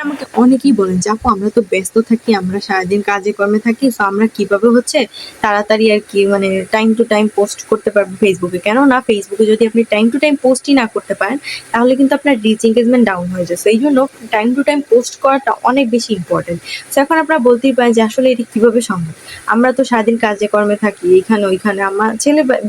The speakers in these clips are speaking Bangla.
আমাকে অনেকেই বলেন যে আপু আমরা তো ব্যস্ত থাকি, আমরা সারাদিন কাজে কর্মে থাকি, সো আমরা কিভাবে হচ্ছে তাড়াতাড়ি আর কি মানে টাইম টু টাইম পোস্ট করতে পারবো ফেসবুকে। কেননা ফেসবুকে যদি আপনি টাইম টু টাইম পোস্টই না করতে পারেন তাহলে কিন্তু আপনার রিচ এঙ্গেজমেন্ট ডাউন হয়ে যায়। এই জন্য টাইম টু টাইম পোস্ট করাটা অনেক বেশি ইম্পর্টেন্ট। তো এখন আপনারা বলতেই পারেন যে আসলে এটি কিভাবে সম্ভব। আমরা তো সারাদিন কাজে কর্মে থাকি, এইখানে ওইখানে। আমার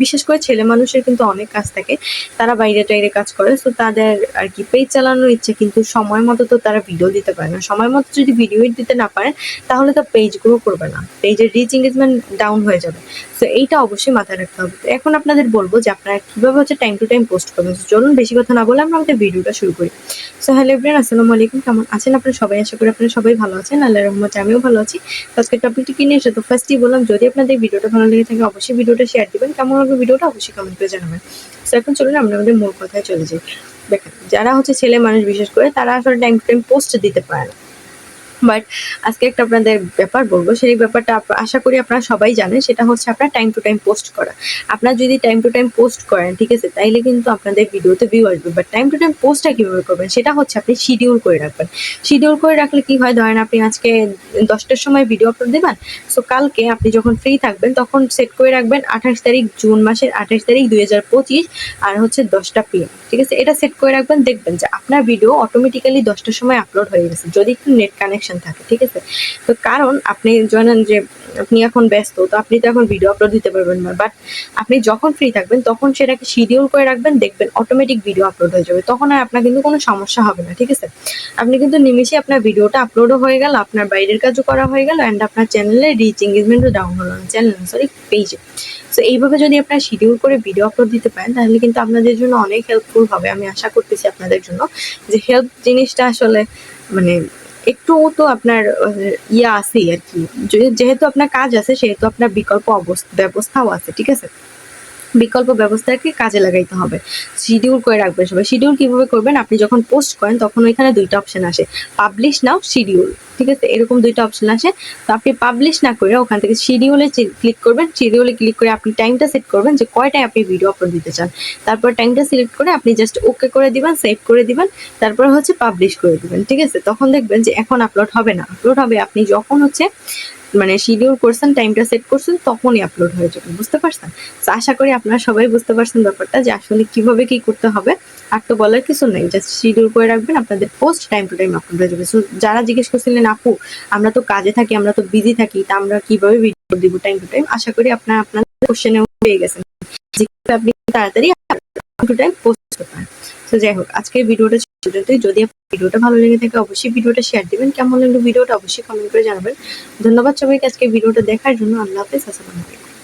বিশেষ করে ছেলে মানুষের কিন্তু অনেক কাজ থাকে, তারা বাইরে টাইরে কাজ করে, সো তাদের আর কি পেজ চালানোর ইচ্ছে, কিন্তু সময় মতো তো তারা ভিডিও দিতে পারে না। সময় মতো যদি ভিডিও দিতে না পারেন তাহলে তো পেজ গ্রো করবে না, পেজের রিচ এঙ্গেজমেন্ট ডাউন হয়ে যাবে। সো এইটা অবশ্যই মাথায় রাখতে হবে। তো এখন আপনাদের বলবো যে আপনারা কিভাবে হচ্ছে টাইম টু টাইম পোস্ট করবেন। চলুন বেশি কথা না বলে আমরা আমাদের ভিডিওটা শুরু করি। সো হ্যালো এভরিওয়ান, আসসালামু আলাইকুম। কেমন আছেন আপনারা সবাই? আশা করি আপনারা সবাই ভালো আছেন, আল্লাহর রহমতে আমিও ভালো আছি। তো আজকের টপিকটি কি নিয়ে এসে, তো ফার্স্টই বললাম যদি আপনাদের ভিডিওটা ভালো লেগে থাকে অবশ্যই ভিডিওটা শেয়ার দিবেন, কেমন লাগবে ভিডিওটা অবশ্যই কমেন্ট করে জানাবেন। সো এখন চলুন আমরা আমাদের মূল কথায় চলে যাই। দেখেন, যারা হচ্ছে ছেলে মানুষ বিশেষ করে তারা আসলে টাইম টু টাইম পোস্ট দিতে পারে না। বাট আজকে একটা আপনাদের ব্যাপার বলবো, সেই ব্যাপারটা আশা করি আপনারা সবাই জানেন, সেটা হচ্ছে আপনার টাইম টু টাইম পোস্ট করা। আপনারা যদি টাইম টু টাইম পোস্ট করেন, ঠিক আছে, তাইলে কিন্তু আপনাদের ভিডিওতে ভিউ আসবে। বাট টাইম টু টাইম পোস্টটা কীভাবে করবেন সেটা হচ্ছে আপনি শিডিউল করে রাখবেন। শিডিউল করে রাখলে কি হয়, ধরেন আপনি আজকে 10টার সময় ভিডিও আপলোড দেবেন, সো কালকে আপনি যখন ফ্রি থাকবেন তখন সেট করে রাখবেন 28 তারিখ, জুন মাসের 28 তারিখ 2025 আর হচ্ছে 10টা PM, ঠিক আছে। এটা সেট করে রাখবেন, দেখবেন যে আপনার ভিডিও অটোমেটিক্যালি 10টার সময় আপলোড হয়ে গেছে, যদি একটু নেট কানেকশন থাকে, ঠিক আছে। তো কারণ আপনি জানেন যে আপনি এখন ব্যস্ত, তো আপনি তো এখন ভিডিও আপলোড দিতে পারবেন না, বাট আপনি যখন ফ্রি থাকবেন তখন সেটাকে শিডিউল করে রাখবেন, দেখবেন অটোমেটিক ভিডিও আপলোড হয়ে যাবে, তখন আর আপনার কিন্তু কোনো সমস্যা হবে না, ঠিক আছে। আপনি কিন্তু নিমেষে আপনার ভিডিওটা আপলোডও হয়ে গেল, আপনার বাইরের কাজও করা হয়ে গেল, অ্যান্ড আপনার চ্যানেলে রিচ এঙ্গেজমেন্টও ডাউন হলো না, চ্যানেল সরি পেজে। সো এইভাবে যদি আপনারা শিডিউল করে ভিডিও আপলোড দিতে পারেন তাহলে কিন্তু আপনাদের জন্য অনেক হেল্পফুল হবে। আমি আশা করতেছি আপনাদের জন্য যে হেল্প জিনিসটা আসলে মানে একটু তো আপনার ইয়া আছেই আর কি। যেহেতু আপনার কাজ আছে সেহেতু আপনার বিকল্প ব্যবস্থাও আছে, ঠিক আছে। বিকল্প ব্যবস্থাকে কাজে লাগাইতে হবে। শিডিউল করে রাখবেন সবাই। শিডিউল কিভাবে করবেন, আপনি যখন পোস্ট করেন তখন ওইখানে দুইটা অপশন আসে, পাবলিশ নাও, শিডিউল, ঠিক আছে। এরকম দুইটা অপশন আসে। তো আপনি পাবলিশ না করে ওখান থেকে শিডিউলে ক্লিক করবেন। শিডিউলে ক্লিক করে আপনি টাইমটা সেট করবেন যে কয়টায় আপনি ভিডিও আপলোড দিতে চান। তারপর টাইমটা সিলেক্ট করে আপনি জাস্ট ওকে করে দিবেন, সেভ করে দিবেন, তারপর হচ্ছে পাবলিশ করে দিবেন, ঠিক আছে। তখন দেখবেন যে এখন আপলোড হবে না, আপলোড হবে আপনি যখন হচ্ছে মানে শিডিউল করছেন, টাইমটা সেট করছেন, তখনই আপলোড হয়ে যাবে। বুঝতে পারছেন? তো আশা করি আপনারা সবাই বুঝতে পারছেন ব্যাপারটা যে আসলে কিভাবে কি করতে হবে। আর তো বলার কিছু নাই, জাস্ট শিডিউল করে রাখবেন, আপনাদের post time to time upload হয়ে যাবে। সো যারা জিজ্ঞেস করছিলেন আপু আমরা তো কাজে থাকি, আমরা তো বিজি থাকি, তা আমরা কিভাবে ভিডিও দিব টাইম টু টাইম, আশা করি আপনারা আপনাদের কোশ্চেনে পেয়ে গেছেন যে আপনি তাড়াতাড়ি টাইম টু টাইম পোস্ট করতে পারেন। তো যাই হোক, আজকের ভিডিওটা পর্যন্তই। যদি ভিডিওটা ভালো লেগে থাকে অবশ্যই ভিডিওটা শেয়ার দিবেন, কেমন লাগলো ভিডিওটা অবশ্যই কমেন্ট করে জানাবেন। ধন্যবাদ সবাইকে আজকে ভিডিওটা দেখার জন্য। আল্লাহ হাফেজ, আসসালামু আলাইকুম।